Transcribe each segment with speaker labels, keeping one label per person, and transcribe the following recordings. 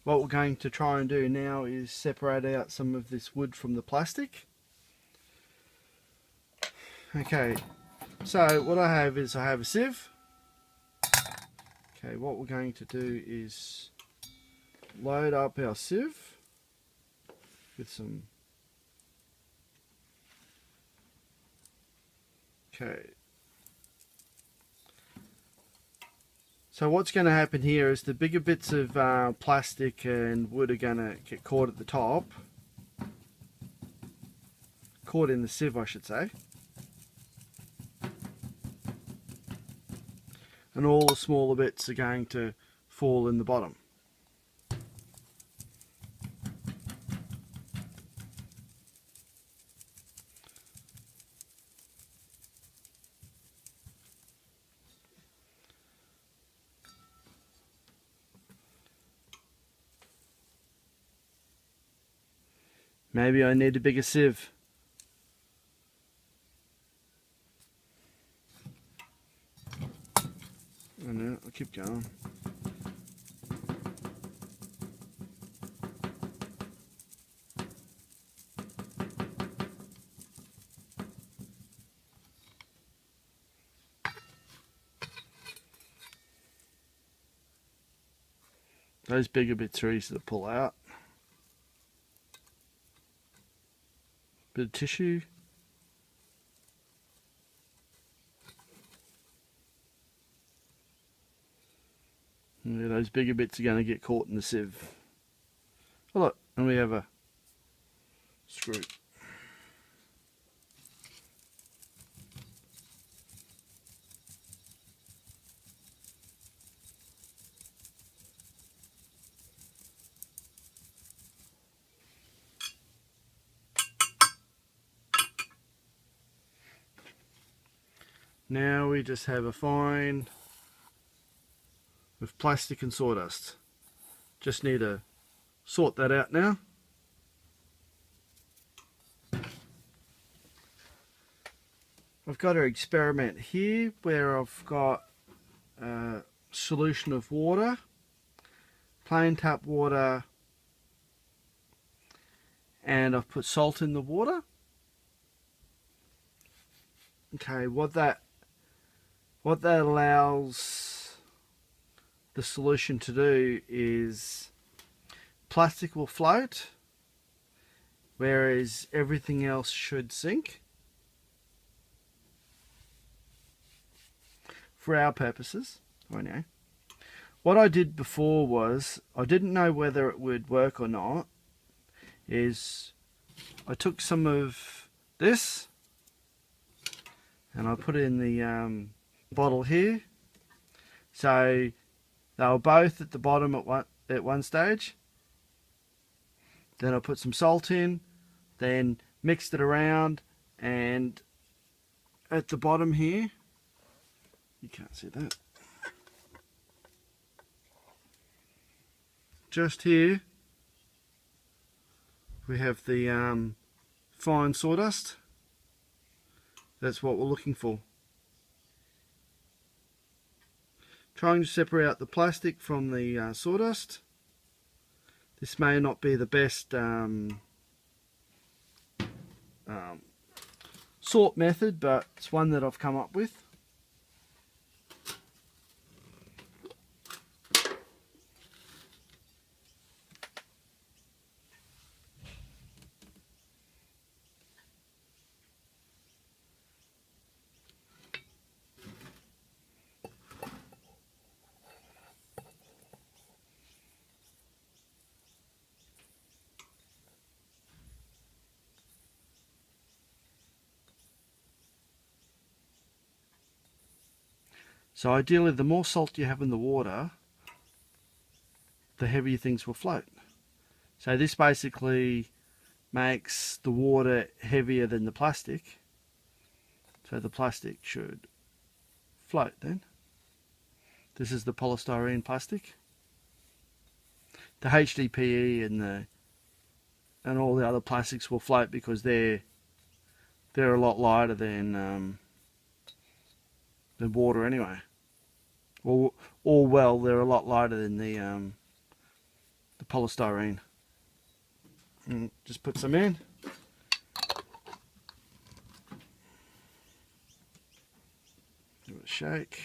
Speaker 1: what we're going to try and do now is separate out some of this wood from the plastic. Okay, so what I have is I have a sieve. Okay, what we're going to do is load up our sieve with some. Okay. So what's going to happen here is the bigger bits of plastic and wood are going to get caught at the top. Caught in the sieve, I should say. And all the smaller bits are going to fall in the bottom. Maybe I need a bigger sieve. I know, I'll keep going. Those bigger bits are easy to pull out. Bit of tissue. Yeah, those bigger bits are going to get caught in the sieve. Oh look, and we have a screw. Now we just have a fine with plastic and sawdust. Just need to sort that out now. I've got to experiment here where I've got a solution of water, plain tap water, and I've put salt in the water. Okay, what that allows the solution to do is plastic will float, whereas everything else should sink. For our purposes, I know. What I did before was, I didn't know whether it would work or not, is I took some of this and I put it in the bottle here. So they were both at the bottom at one stage. Then I put some salt in, then mixed it around, and at the bottom here, you can't see that, just here we have the fine sawdust. That's what we're looking for. Trying to separate out the plastic from the sawdust. This may not be the best sort method, but it's one that I've come up with. So ideally, the more salt you have in the water, the heavier things will float. So this basically makes the water heavier than the plastic. So the plastic should float then. This is the polystyrene plastic. The HDPE and all the other plastics will float because they're a lot lighter than water anyway. Or well, they're a lot lighter than the polystyrene. And just put some in. Give it a shake.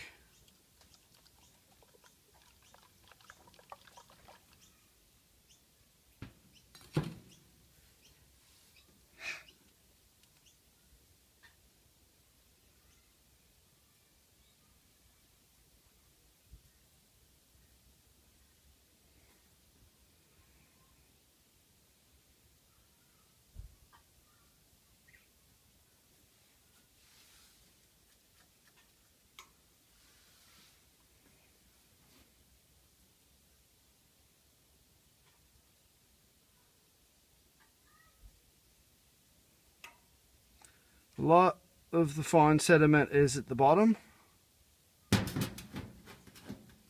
Speaker 1: A lot of the fine sediment is at the bottom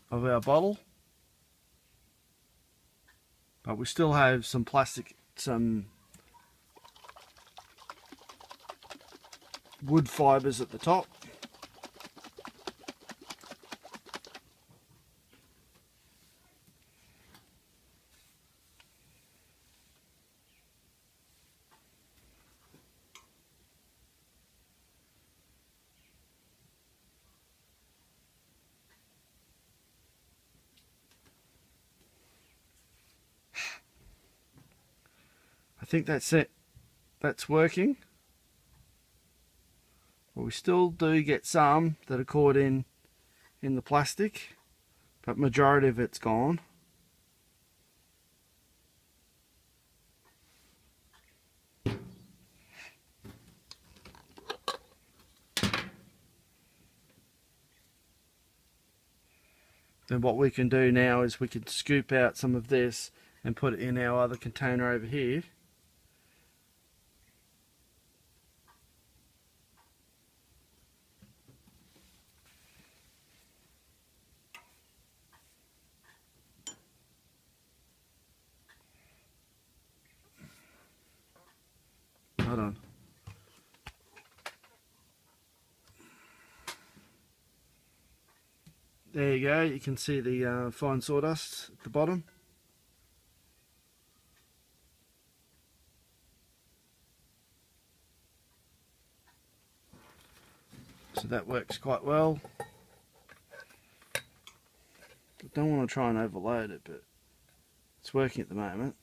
Speaker 1: of our bottle, but we still have some plastic, some wood fibres at the top. I think that's it. That's working. But we still do get some that are caught in the plastic, but majority of it's gone. Then what we can do now is we can scoop out some of this and put it in our other container over here. Hold on. There you go, you can see the fine sawdust at the bottom. So that works quite well. I don't want to try and overload it, but it's working at the moment.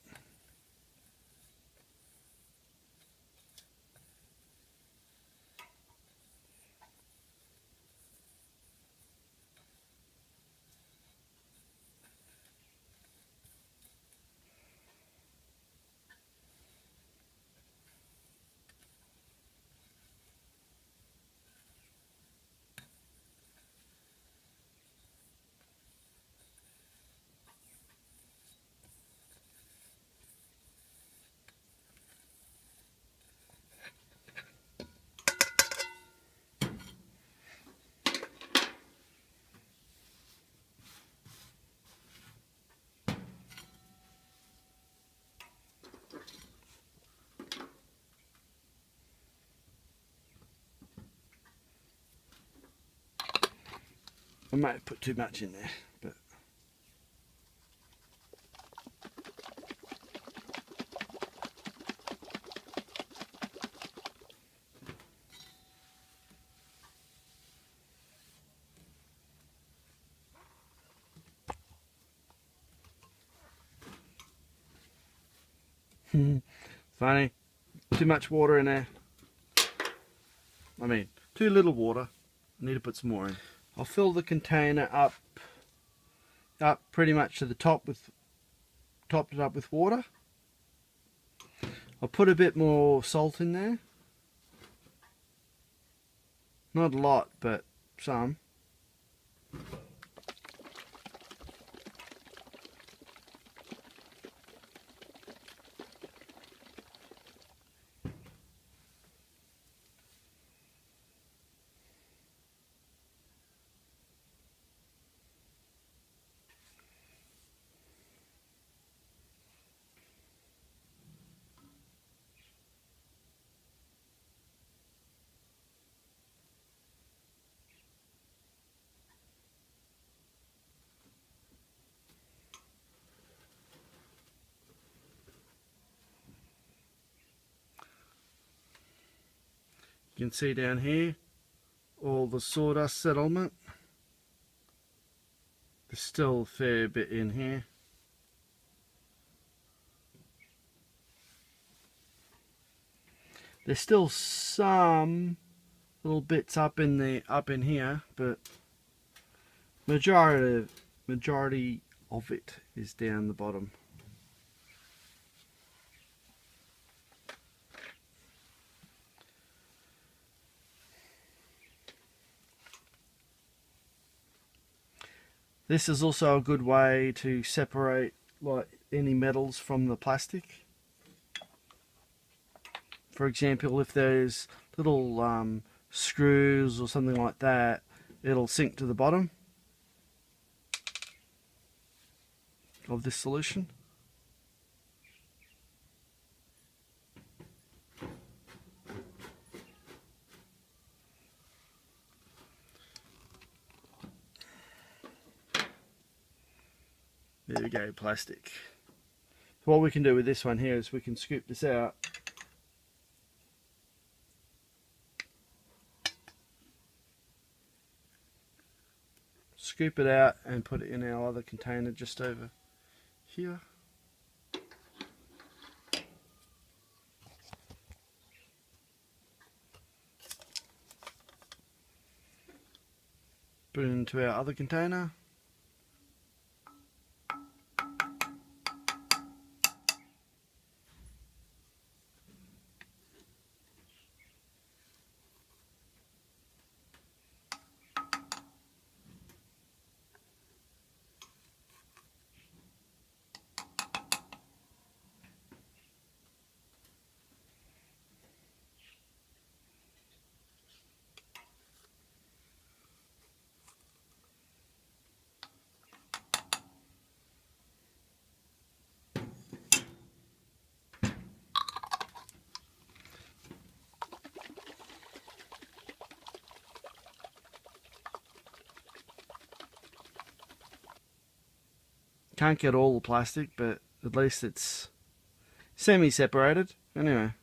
Speaker 1: I might have put too much in there, but funny, too much water in there. I mean, too little water. I need to put some more in. I'll fill the container up pretty much to the top topped it up with water. I'll put a bit more salt in there. Not a lot, but some. You can see down here all the sawdust settlement. There's still a fair bit in here. There's still some little bits up in here, but majority of it is down the bottom. This is also a good way to separate like any metals from the plastic. For example, if there's little screws or something like that, it'll sink to the bottom of this solution. There we go, plastic. So what we can do with this one here is we can scoop this out. Scoop it out and put it in our other container just over here. Put it into our other container. Can't get all the plastic, but at least it's semi-separated. Anyway.